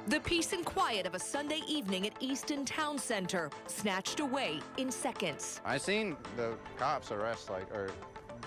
The peace and quiet of a Sunday evening at Easton Town Center, snatched away in seconds. I seen the cops arrest or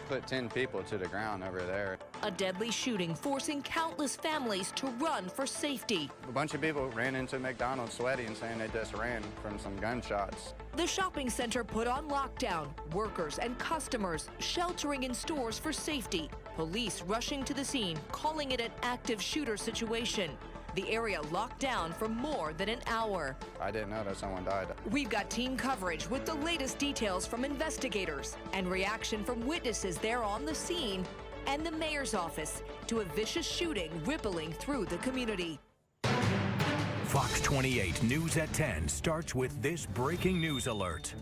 put 10 people to the ground over there. A deadly shooting forcing countless families to run for safety. A bunch of people ran into McDonald's sweaty and saying they just ran from some gunshots. The shopping center put on lockdown, workers and customers sheltering in stores for safety. Police rushing to the scene, calling it an active shooter situation. The area locked down for more than an hour. I didn't know that someone died. We've got team coverage with the latest details from investigators and reaction from witnesses there on the scene and the mayor's office to a vicious shooting rippling through the community. Fox 28 News at 10 starts with this breaking news alert.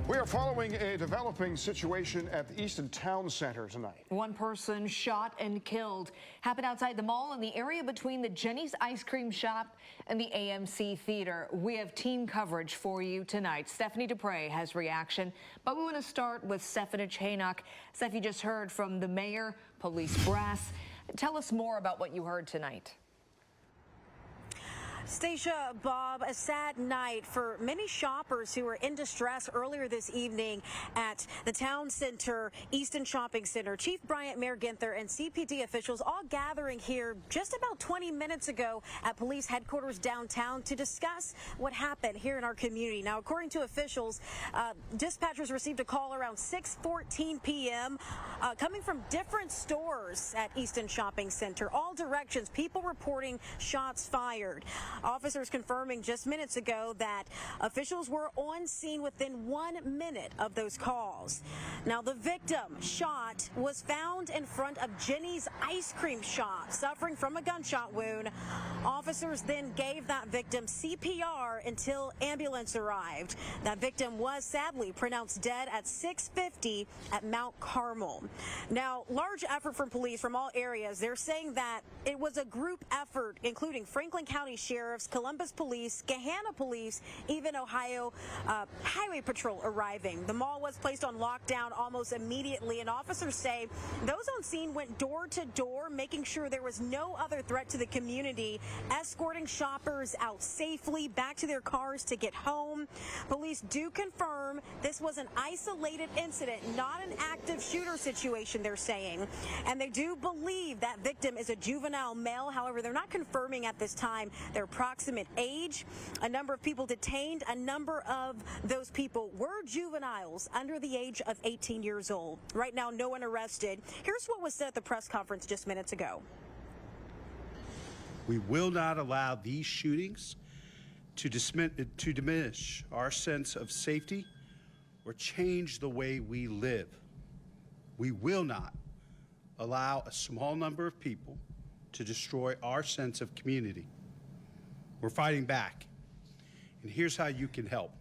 We are following a developing situation at the Easton Town Center tonight. One person shot and killed. Happened outside the mall in the area between the Jenny's Ice Cream Shop and the AMC Theater. We have team coverage for you tonight. Stephanie Dupre has reaction, but we want to start with Stephanie Haynock. Steph, you just heard from the mayor, police brass. Tell us more about what you heard tonight. Stacia, Bob, a sad night for many shoppers who were in distress earlier this evening at the Town Center, Easton Shopping Center. Chief Bryant, Mayor Ginther, and CPD officials all gathering here just about 20 minutes ago at police headquarters downtown to discuss what happened here in our community. Now, according to officials, dispatchers received a call around 6:14 p.m. Coming from different stores at Easton Shopping Center. All directions, people reporting shots fired. Officers confirming just minutes ago that officials were on scene within 1 minute of those calls. Now, the victim shot was found in front of Jenny's Ice Cream Shop, suffering from a gunshot wound. Officers then gave that victim CPR until ambulance arrived. That victim was sadly pronounced dead at 6:50 at Mount Carmel. Now, large effort from police from all areas. They're saying that it was a group effort, including Franklin County Sheriffs, Columbus Police, Gahanna Police, even Ohio Highway Patrol arriving. The mall was placed on lockdown almost immediately, and officers say those on scene went door to door, making sure there was no other threat to the community, escorting shoppers out safely back to their cars to get home. Police do confirm this was an isolated incident, not an active shooter situation, they're saying. And they do believe that victim is a juvenile male. However, they're not confirming at this time their approximate age. A number of people detained. A number of those people were juveniles under the age of 18 years old. Right now, no one arrested. Here's what was said at the press conference just minutes ago. We will not allow these shootings to diminish our sense of safety or change the way we live. We will not allow a small number of people to destroy our sense of community. We're fighting back, and here's how you can help.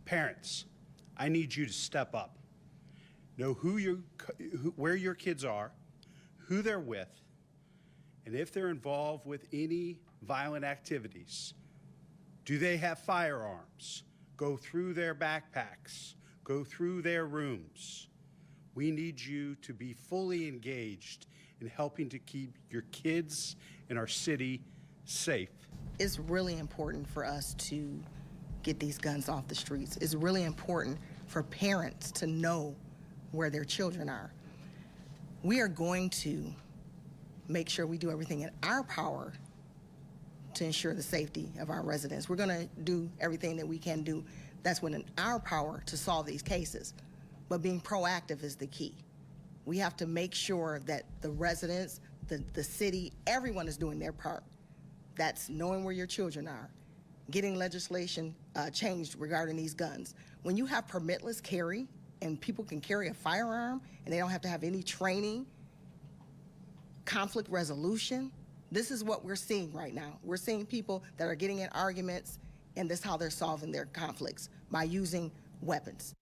Parents, I need you to step up. Know where your kids are, who they're with, and if they're involved with any violent activities. Do they have firearms? Go through their backpacks, go through their rooms. We need you to be fully engaged in helping to keep your kids in our city safe. It's really important for us to get these guns off the streets. It's really important for parents to know where their children are. We are going to make sure we do everything in our power to ensure the safety of our residents. We're going to do everything that we can do that's within our power to solve these cases. But being proactive is the key. We have to make sure that the residents, the city, everyone is doing their part. That's knowing where your children are, getting legislation changed regarding these guns. When you have permitless carry and people can carry a firearm and they don't have to have any training, conflict resolution, this is what we're seeing right now. We're seeing people that are getting in arguments, and this is how they're solving their conflicts, by using weapons.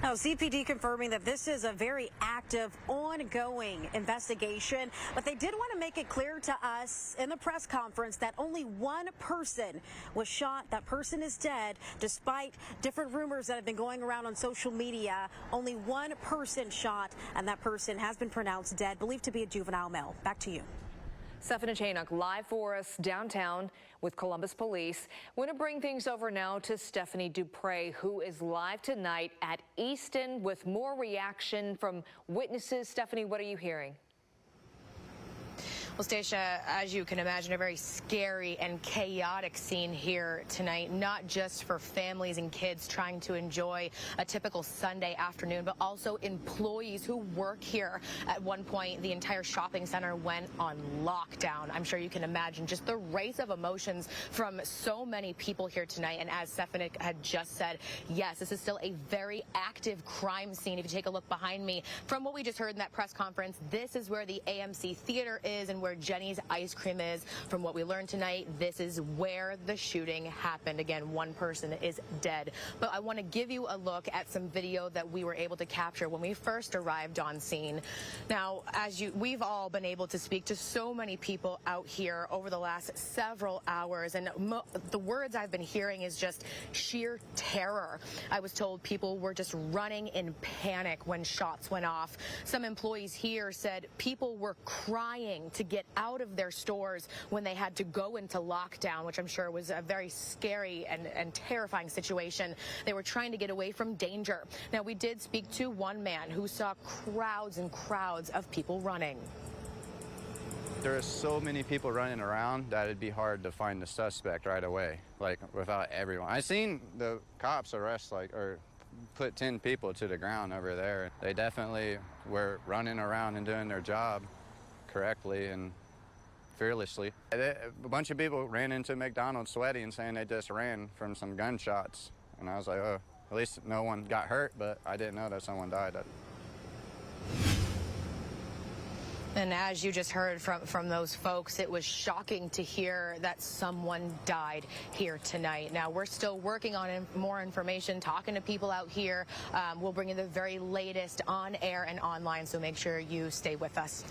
Now, CPD confirming that this is a very active, ongoing investigation, but they did want to make it clear to us in the press conference that only one person was shot. That person is dead, despite different rumors that have been going around on social media. Only one person shot, and that person has been pronounced dead, believed to be a juvenile male. Back to you. Stephanie Chanook live for us downtown with Columbus Police. We're going to bring things over now to Stephanie Dupre, who is live tonight at Easton with more reaction from witnesses. Stephanie, what are you hearing? Well, Stacia, as you can imagine, a very scary and chaotic scene here tonight, not just for families and kids trying to enjoy a typical Sunday afternoon, but also employees who work here. At one point, the entire shopping center went on lockdown. I'm sure you can imagine just the race of emotions from so many people here tonight. And as Stephanie had just said, yes, this is still a very active crime scene. If you take a look behind me, from what we just heard in that press conference, this is where the AMC Theater is and where Jenny's Ice Cream is. From what we learned tonight, this is where the shooting happened. Again, one person is dead. But I want to give you a look at some video that we were able to capture when we first arrived on scene. Now, we've all been able to speak to so many people out here over the last several hours, and the words I've been hearing is just sheer terror. I was told people were just running in panic when shots went off. Some employees here said people were crying to get out of their stores when they had to go into lockdown, which I'm sure was a very scary and terrifying situation. They were trying to get away from danger. Now, we did speak to one man who saw crowds and crowds of people running. There are so many people running around that it'd be hard to find the suspect right away, like without everyone. I seen the cops arrest or put 10 people to the ground over there. They definitely were running around and doing their job correctly and fearlessly. A bunch of people ran into McDonald's sweaty and saying they just ran from some gunshots. And I was like, oh, at least no one got hurt, but I didn't know that someone died. And as you just heard from those folks, it was shocking to hear that someone died here tonight. Now, we're still working on more information, talking to people out here. We'll bring you the very latest on air and online, so make sure you stay with us.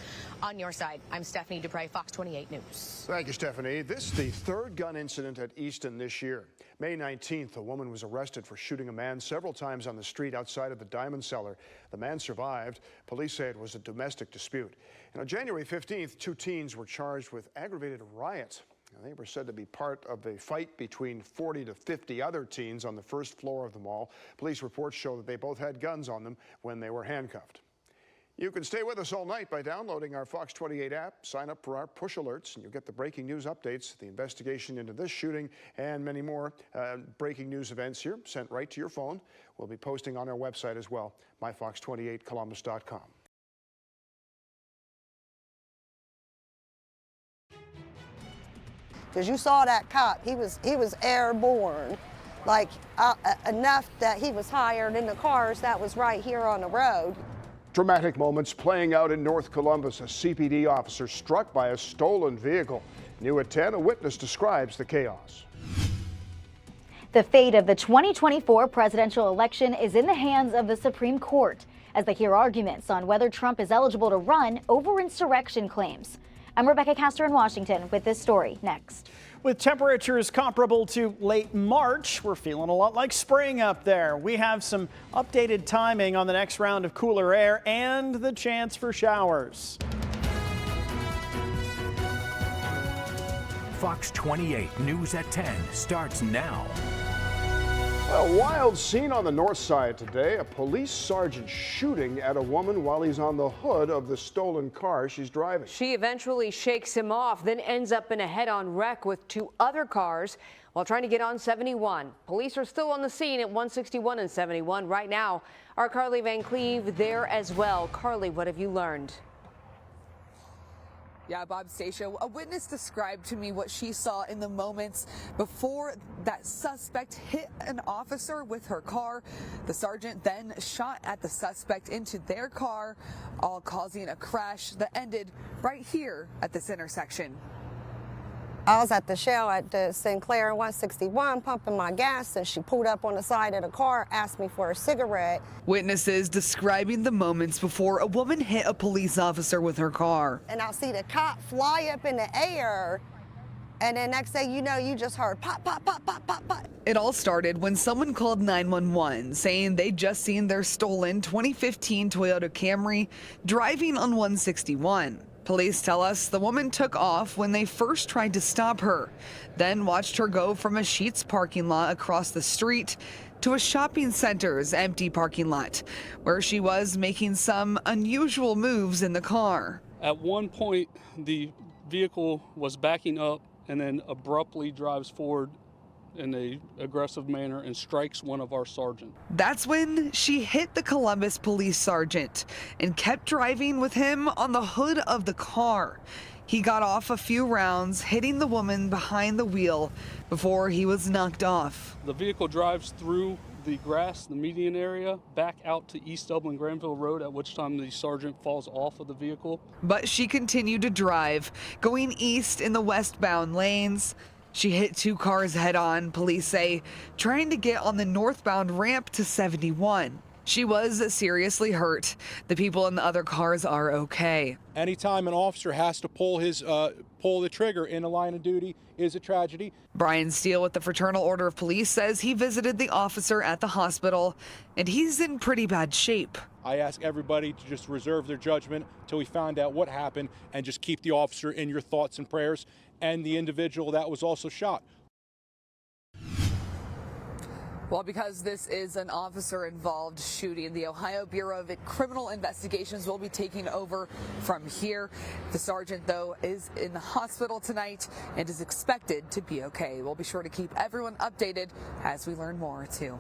On your side, I'm Stephanie Dupre, Fox 28 News. Thank you, Stephanie. This is the third gun incident at Easton this year. May 19th, a woman was arrested for shooting a man several times on the street outside of the Diamond Cellar. The man survived. Police say it was a domestic dispute. And on January 15th, two teens were charged with aggravated riot. They were said to be part of a fight between 40 to 50 other teens on the first floor of the mall. Police reports show that they both had guns on them when they were handcuffed. You can stay with us all night by downloading our Fox 28 app. Sign up for our push alerts, and you'll get the breaking news updates, the investigation into this shooting, and many more breaking news events here sent right to your phone. We'll be posting on our website as well, myfox28columbus.com. Because you saw that cop, he was airborne, like enough that he was higher than the cars that was right here on the road. Dramatic moments playing out in North Columbus. A CPD officer struck by a stolen vehicle. New at 10, a witness describes the chaos. The fate of the 2024 presidential election is in the hands of the Supreme Court as they hear arguments on whether Trump is eligible to run over insurrection claims. I'm Rebecca Castor in Washington with this story next. With temperatures comparable to late March, we're feeling a lot like spring up there. We have some updated timing on the next round of cooler air and the chance for showers. Fox 28 News at 10 starts now. A wild scene on the north side today. A police sergeant shooting at a woman while he's on the hood of the stolen car she's driving. She eventually shakes him off, then ends up in a head-on wreck with two other cars while trying to get on 71. Police are still on the scene at 161 and 71 right now. Our Carly Van Cleve there as well. Carly, what have you learned? Yeah, Bob, Stacia, a witness described to me what she saw in the moments before that suspect hit an officer with her car. The sergeant then shot at the suspect into their car, all causing a crash that ended right here at this intersection. I was at the Shell at the Sinclair 161 pumping my gas, and she pulled up on the side of the car, asked me for a cigarette. Witnesses describing the moments before a woman hit a police officer with her car. And I see the cop fly up in the air, and then next thing you know, you just heard pop, pop, pop, pop, pop, pop. It all started when someone called 911 saying they'd just seen their stolen 2015 Toyota Camry driving on 161. Police tell us the woman took off when they first tried to stop her, then watched her go from a Sheetz parking lot across the street to a shopping center's empty parking lot, where she was making some unusual moves in the car. At one point, the vehicle was backing up and then abruptly drives forward in an aggressive manner and strikes one of our sergeants. That's when she hit the Columbus police sergeant and kept driving with him on the hood of the car. He got off a few rounds, hitting the woman behind the wheel before he was knocked off. The vehicle drives through the grass, the median area, back out to East Dublin Granville Road, at which time the sergeant falls off of the vehicle. But she continued to drive, going east in the westbound lanes. She hit two cars head on, police say, trying to get on the northbound ramp to 71. She was seriously hurt. The people in the other cars are okay. Anytime an officer has to pull the trigger in a line of duty is a tragedy. Brian Steele with the Fraternal Order of Police says he visited the officer at the hospital and he's in pretty bad shape. I ask everybody to just reserve their judgment until we find out what happened and just keep the officer in your thoughts and prayers and the individual that was also shot. Well, because this is an officer-involved shooting, the Ohio Bureau of Criminal Investigations will be taking over from here. The sergeant, though, is in the hospital tonight and is expected to be okay. We'll be sure to keep everyone updated as we learn more, too.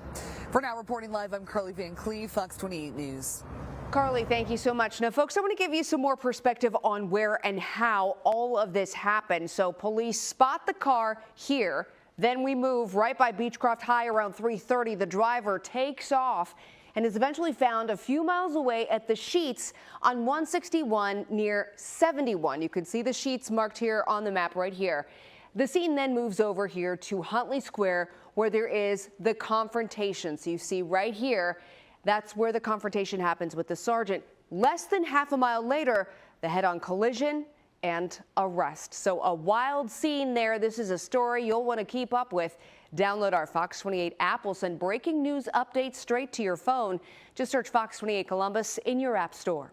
For now, reporting live, I'm Carly Van Cleve, Fox 28 News. Carly, thank you so much. Now, folks, I want to give you some more perspective on where and how all of this happened. So police spot the car here. Then we move right by Beechcroft High around 3:30. The driver takes off and is eventually found a few miles away at the Sheetz on 161 near 71. You can see the Sheetz marked here on the map right here. The scene then moves over here to Huntley Square, where there is the confrontation. So you see right here, that's where the confrontation happens with the sergeant. Less than half a mile later, the head-on collision and arrest. So a wild scene there. This is a story you'll want to keep up with. Download our Fox 28 app. We'll send breaking news updates straight to your phone. Just search Fox 28 Columbus in your app store.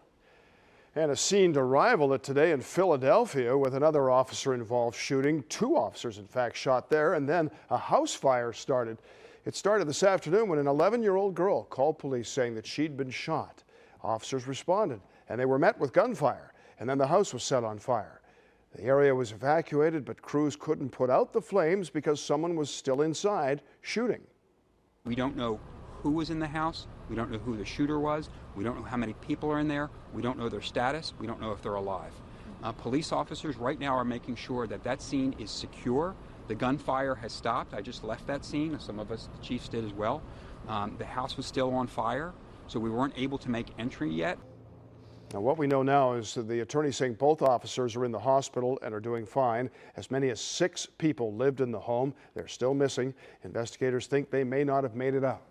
And a scene to rival it today in Philadelphia with another officer-involved shooting. Two officers, in fact, shot there, and then a house fire started. It started this afternoon when an 11-year-old girl called police saying that she'd been shot. Officers responded, and they were met with gunfire. And then the house was set on fire. The area was evacuated, but crews couldn't put out the flames because someone was still inside shooting. We don't know who was in the house. We don't know who the shooter was. We don't know how many people are in there. We don't know their status. We don't know if they're alive. Police officers right now are making sure that that scene is secure. The gunfire has stopped. I just left that scene. Some of us, the chiefs, did as well. The house was still on fire, so we weren't able to make entry yet. Now, what we know now is that the attorney saying both officers are in the hospital and are doing fine. As many as 6 people lived in the home. They're still missing. Investigators think they may not have made it out.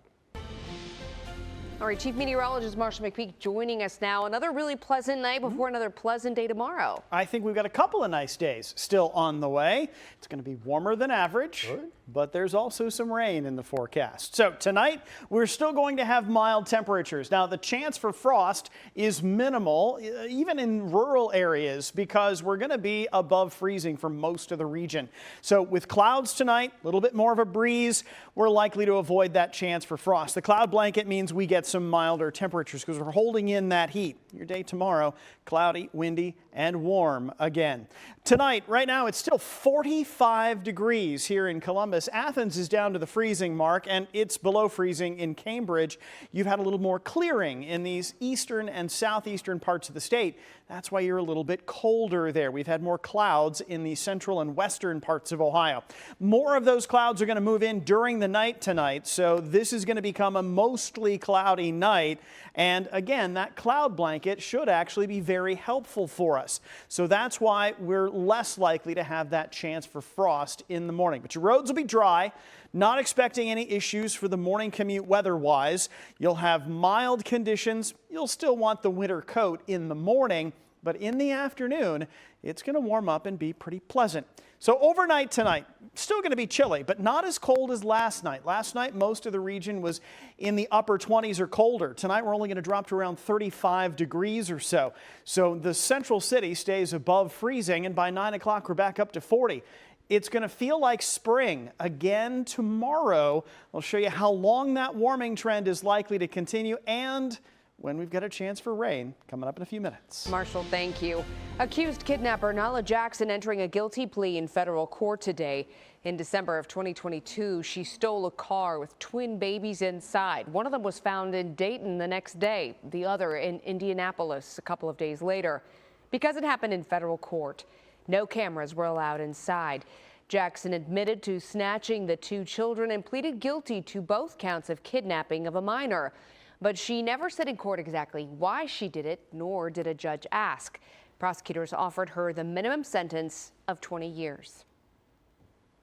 All right, Chief Meteorologist Marcia McPeak joining us now. Another really pleasant night before another pleasant day tomorrow. I think we've got a couple of nice days still on the way. It's going to be warmer than average, but there's also some rain in the forecast. So tonight, we're still going to have mild temperatures. Now, the chance for frost is minimal, even in rural areas, because we're going to be above freezing for most of the region. So with clouds tonight, a little bit more of a breeze, we're likely to avoid that chance for frost. The cloud blanket means we get some milder temperatures because we're holding in that heat. Your day tomorrow, cloudy, windy, and warm again. Tonight, right now, it's still 45 degrees here in Columbus. Columbus. Athens is down to the freezing mark, and it's below freezing in Cambridge. You've had a little more clearing in these eastern and southeastern parts of the state. That's why you're a little bit colder there. We've had more clouds in the central and western parts of Ohio. More of those clouds are going to move in during the night tonight, so this is going to become a mostly cloudy night. And again, that cloud blanket should actually be very helpful for us. So that's why we're less likely to have that chance for frost in the morning. But your roads will be dry. Not expecting any issues for the morning commute weather-wise. You'll have mild conditions. You'll still want the winter coat in the morning, but in the afternoon, it's going to warm up and be pretty pleasant. So overnight tonight, still going to be chilly, but not as cold as last night. Last night, most of the region was in the upper 20s or colder. Tonight, we're only going to drop to around 35 degrees or so. So the central city stays above freezing, and by 9 o'clock, we're back up to 40. It's going to feel like spring again tomorrow. I'll show you how long that warming trend is likely to continue and when we've got a chance for rain coming up in a few minutes. Marshall, thank you. Accused kidnapper Nala Jackson entering a guilty plea in federal court today. In December of 2022, she stole a car with twin babies inside. One of them was found in Dayton the next day, the other in Indianapolis a couple of days later. Because it happened in federal court, no cameras were allowed inside. Jackson admitted to snatching the two children and pleaded guilty to both counts of kidnapping of a minor. But she never said in court exactly why she did it, nor did a judge ask. Prosecutors offered her the minimum sentence of 20 years.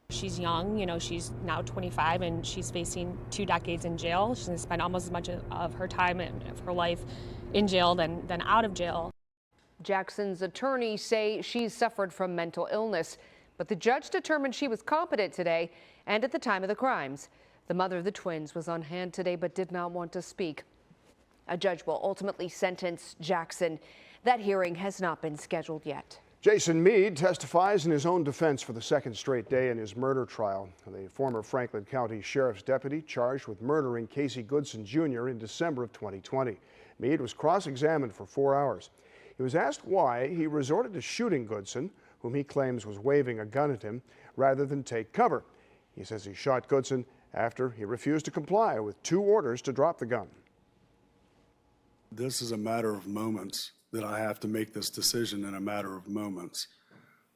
She's young, she's now 25 and she's facing 2 decades in jail. She's going to spend almost as much of her time and of her life in jail than out of jail. Jackson's attorneys say she's suffered from mental illness, but the judge determined she was competent today and at the time of the crimes. The mother of the twins was on hand today but did not want to speak. A judge will ultimately sentence Jackson. That hearing has not been scheduled yet. Jason Meade testifies in his own defense for the second straight day in his murder trial. The former Franklin County Sheriff's deputy charged with murdering Casey Goodson Jr. in December of 2020. Meade was cross-examined for 4 hours. He was asked why he resorted to shooting Goodson, whom he claims was waving a gun at him, rather than take cover. He says he shot Goodson after he refused to comply with 2 orders to drop the gun. This is a matter of moments that I have to make this decision in a matter of moments.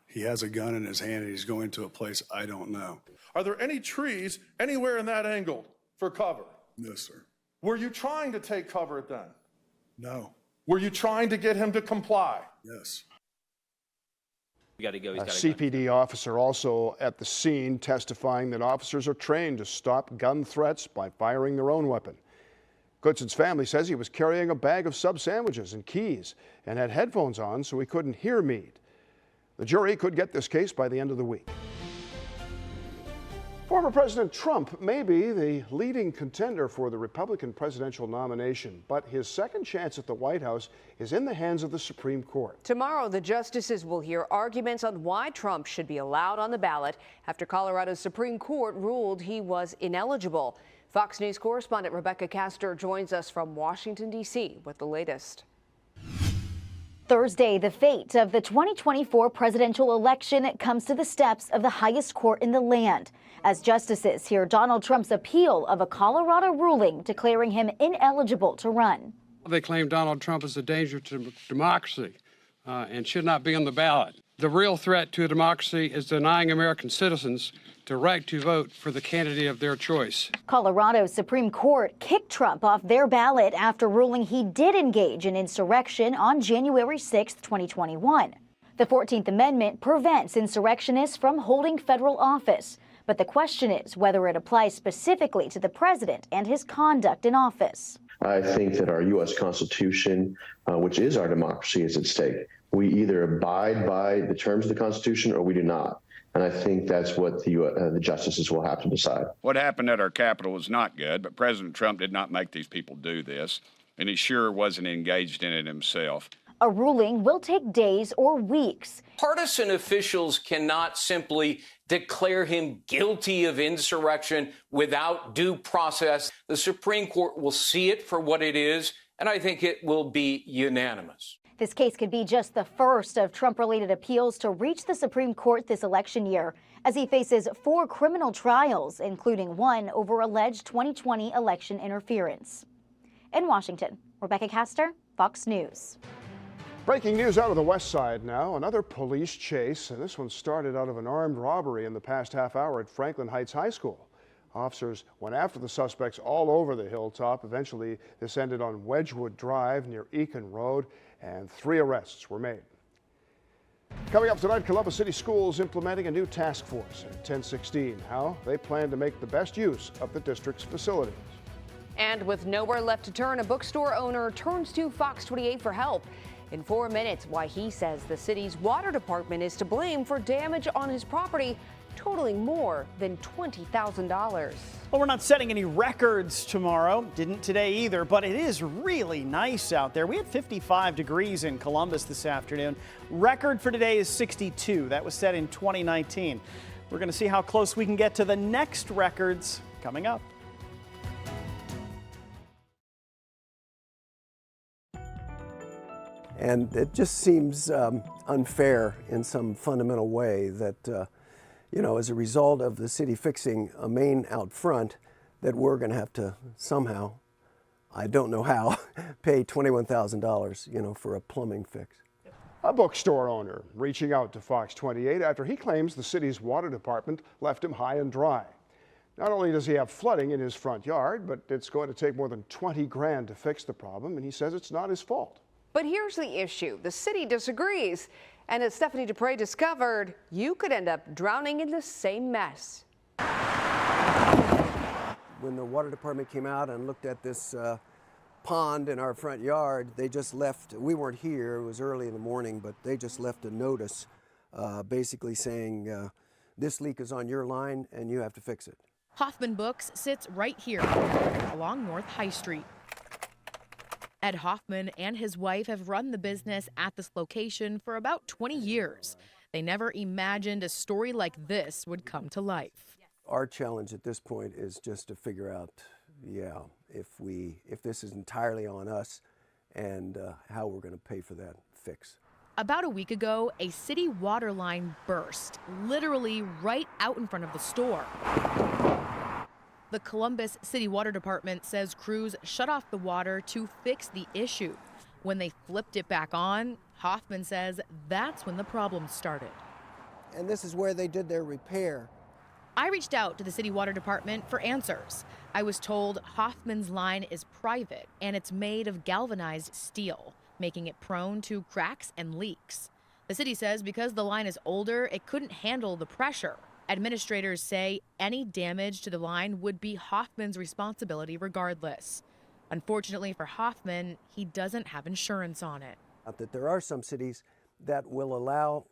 He has a gun in his hand and he's going to a place I don't know. Are there any trees anywhere in that angle for cover? No, sir. Were you trying to take cover then? No. Were you trying to get him to comply? Yes. We got to go. A CPD officer also at the scene testifying that officers are trained to stop gun threats by firing their own weapon. Goodson's family says he was carrying a bag of sub sandwiches and keys and had headphones on so he couldn't hear Meade. The jury could get this case by the end of the week. Former President Trump may be the leading contender for the Republican presidential nomination, but his second chance at the White House is in the hands of the Supreme Court. Tomorrow, the justices will hear arguments on why Trump should be allowed on the ballot after Colorado's Supreme Court ruled he was ineligible. Fox News correspondent Rebecca Castor joins us from Washington, D.C. with the latest. Thursday, the fate of the 2024 presidential election comes to the steps of the highest court in the land as justices hear Donald Trump's appeal of a Colorado ruling declaring him ineligible to run. They claim Donald Trump is a danger to democracy and should not be on the ballot. The real threat to democracy is denying American citizens the right to vote for the candidate of their choice. Colorado's Supreme Court kicked Trump off their ballot after ruling he did engage in insurrection on January 6, 2021. The 14th Amendment prevents insurrectionists from holding federal office. But the question is whether it applies specifically to the president and his conduct in office. I think that our U.S. Constitution, which is our democracy, is at stake. We either abide by the terms of the Constitution or we do not. And I think that's what the justices will have to decide. What happened at our Capitol was not good, but President Trump did not make these people do this, and he sure wasn't engaged in it himself. A ruling will take days or weeks. Partisan officials cannot simply declare him guilty of insurrection without due process. The Supreme Court will see it for what it is, and I think it will be unanimous. This case could be just the first of Trump-related appeals to reach the Supreme Court this election year, as he faces 4 criminal trials, including one over alleged 2020 election interference. In Washington, Rebecca Castor, Fox News. Breaking news out of the West Side now. Another police chase, and this one started out of an armed robbery in the past half hour at Franklin Heights High School. Officers went after the suspects all over the hilltop. Eventually, this ended on Wedgwood Drive near Eakin Road, and 3 arrests were made. Coming up tonight, Columbus City Schools implementing a new task force at 10:16. How they plan to make the best use of the district's facilities. And with nowhere left to turn, a bookstore owner turns to Fox 28 for help. In 4 minutes, why he says the city's water department is to blame for damage on his property, totaling more than $20,000. Well, we're not setting any records tomorrow. Didn't today either, but it is really nice out there. We had 55 degrees in Columbus this afternoon. Record for today is 62. That was set in 2019. We're going to see how close we can get to the next records coming up. And it just seems unfair in some fundamental way that, as a result of the city fixing a main out front, that we're going to have to somehow, I don't know how, pay $21,000, for a plumbing fix. A bookstore owner reaching out to Fox 28 after he claims the city's water department left him high and dry. Not only does he have flooding in his front yard, but it's going to take more than 20 grand to fix the problem, and he says it's not his fault. But here's the issue. The city disagrees. And as Stephanie Dupre discovered, you could end up drowning in the same mess. When the water department came out and looked at this pond in our front yard, they just left, we weren't here, it was early in the morning, but they just left a notice basically saying, this leak is on your line and you have to fix it. Hoffman Books sits right here along North High Street. Ed Hoffman and his wife have run the business at this location for about 20 years. They never imagined a story like this would come to life. Our challenge at this point is just to figure out, if this is entirely on us and how we're going to pay for that fix. About a week ago, a city water line burst, literally right out in front of the store. The Columbus City Water Department says crews shut off the water to fix the issue. When they flipped it back on, Hoffman says that's when the problem started. And this is where they did their repair. I reached out to the City Water Department for answers. I was told Hoffman's line is private and it's made of galvanized steel, making it prone to cracks and leaks. The city says because the line is older, it couldn't handle the pressure. Administrators say any damage to the line would be Hoffman's responsibility regardless. Unfortunately for Hoffman, he doesn't have insurance on it. That there are some cities that will allow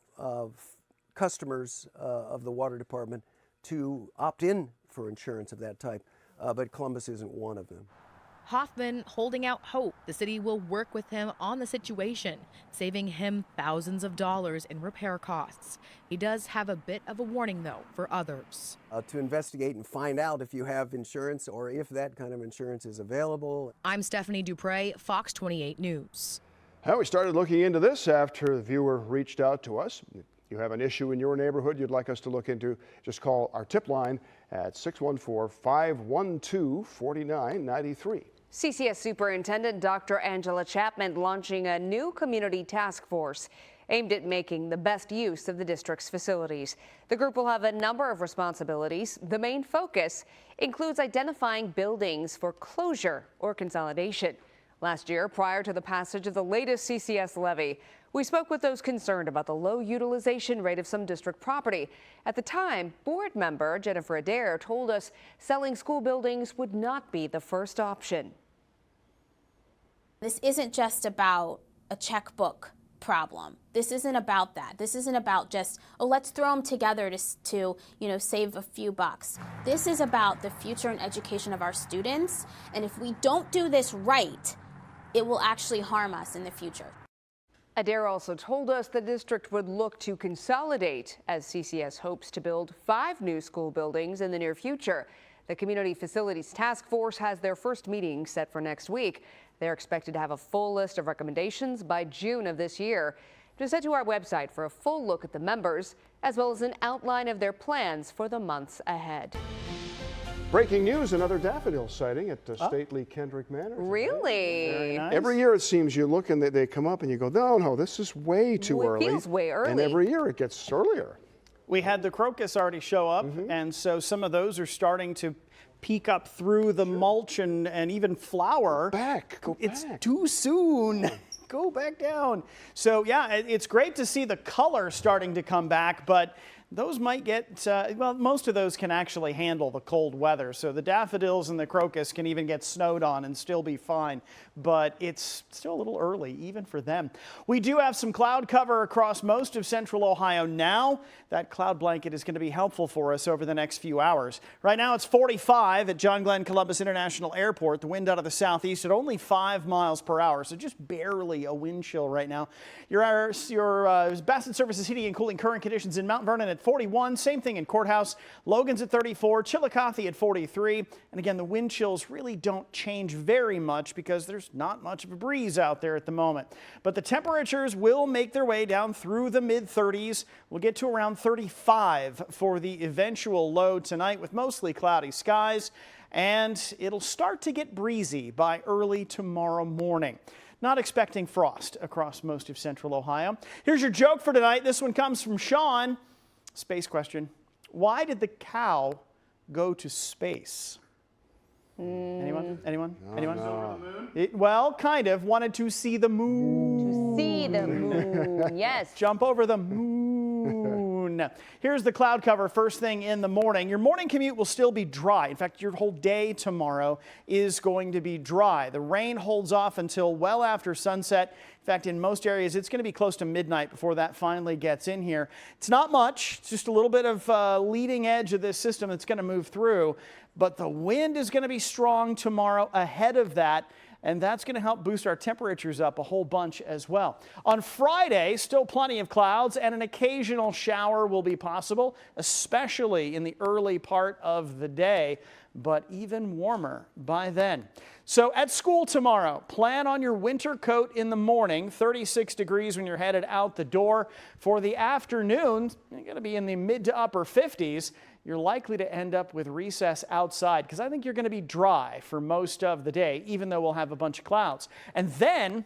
customers of the water department to opt in for insurance of that type, but Columbus isn't one of them. Hoffman holding out hope the city will work with him on the situation, saving him thousands of dollars in repair costs. He does have a bit of a warning, though, for others. To investigate and find out if you have insurance or if that kind of insurance is available. I'm Stephanie Dupre, Fox 28 News. Well, we started looking into this after the viewer reached out to us. If you have an issue in your neighborhood you'd like us to look into, just call our tip line at 614-512-4993. CCS Superintendent Dr. Angela Chapman launching a new community task force aimed at making the best use of the district's facilities. The group will have a number of responsibilities. The main focus includes identifying buildings for closure or consolidation. Last year, prior to the passage of the latest CCS levy, we spoke with those concerned about the low utilization rate of some district property. At the time, board member Jennifer Adair told us selling school buildings would not be the first option. This isn't just about a checkbook problem. This isn't about that. This isn't about just, let's throw them together to save a few bucks. This is about the future and education of our students. And if we don't do this right, it will actually harm us in the future. Adair also told us the district would look to consolidate as CCS hopes to build 5 new school buildings in the near future. The Community Facilities Task Force has their first meeting set for next week. They're expected to have a full list of recommendations by June of this year. Just head to our website for a full look at the members, as well as an outline of their plans for the months ahead. Breaking news, another daffodil sighting at Stately Kendrick Manor. Really? Very nice. Every year it seems you look and they come up and you go, no, this is way too early. It feels way early. And every year it gets earlier. We had the crocus already show up, and so some of those are starting to peek up through the mulch and even flower. It's too soon. Go back down. So yeah, it's great to see the color starting to come back, but those might get, well, most of those can actually handle the cold weather. So the daffodils and the crocus can even get snowed on and still be fine. But it's still a little early, even for them. We do have some cloud cover across most of central Ohio now. That cloud blanket is going to be helpful for us over the next few hours. Right now it's 45 at John Glenn Columbus International Airport. The wind out of the southeast at only 5 miles per hour, so just barely a wind chill right now. Your Bassett Services heating and cooling current conditions in Mount Vernon at 41. Same thing in Courthouse. Logan's at 34. Chillicothe at 43. And again, the wind chills really don't change very much because there's not much of a breeze out there at the moment. But the temperatures will make their way down through the mid-30s. We'll get to around 35 for the eventual low tonight with mostly cloudy skies. And it'll start to get breezy by early tomorrow morning. Not expecting frost across most of central Ohio. Here's your joke for tonight. This one comes from Sean. Space question. Why did the cow go to space? Anyone? Anyone? Anyone? Well, kind of. Wanted to see the moon. To see the moon, yes. Jump over the moon. Here's the cloud cover first thing in the morning. Your morning commute will still be dry. In fact, your whole day tomorrow is going to be dry. The rain holds off until well after sunset. In fact, in most areas, it's going to be close to midnight before that finally gets in here. It's not much, it's just a little bit of leading edge of this system that's going to move through. But the wind is going to be strong tomorrow ahead of that. And that's going to help boost our temperatures up a whole bunch as well. On Friday, still plenty of clouds and an occasional shower will be possible, especially in the early part of the day, but even warmer by then. So at school tomorrow, plan on your winter coat in the morning, 36 degrees when you're headed out the door. For the afternoon, you're going to be in the mid to upper 50s. You're likely to end up with recess outside because I think you're going to be dry for most of the day, even though we'll have a bunch of clouds. And then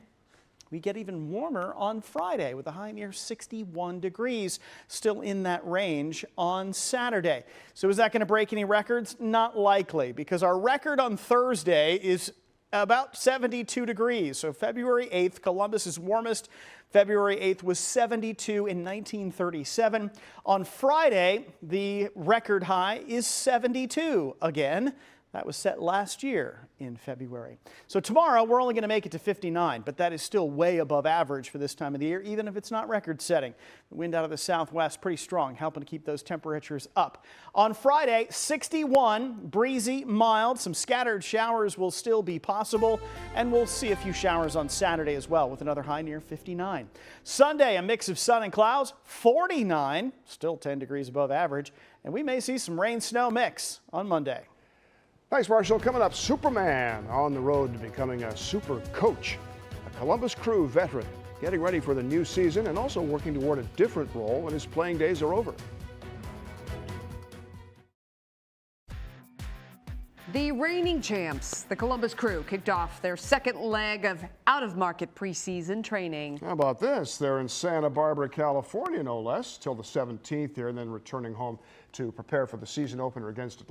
we get even warmer on Friday with a high near 61 degrees, still in that range on Saturday. So is that going to break any records? Not likely, because our record on Thursday is about 72 degrees. So February 8th, Columbus is warmest. February 8th was 72 in 1937. On Friday, the record high is 72 again. That was set last year in February. So tomorrow, we're only going to make it to 59, but that is still way above average for this time of the year, even if it's not record setting. The wind out of the southwest pretty strong, helping to keep those temperatures up. On Friday, 61, breezy, mild. Some scattered showers will still be possible, and we'll see a few showers on Saturday as well, with another high near 59. Sunday, a mix of sun and clouds, 49, still 10 degrees above average, and we may see some rain-snow mix on Monday. Thanks, Marshall. Coming up, Superman on the road to becoming a super coach. A Columbus Crew veteran getting ready for the new season and also working toward a different role when his playing days are over. The reigning champs, the Columbus Crew, kicked off their second leg of out-of-market preseason training. How about this? They're in Santa Barbara, California, no less, till the 17th here, and then returning home to prepare for the season opener against Atlanta.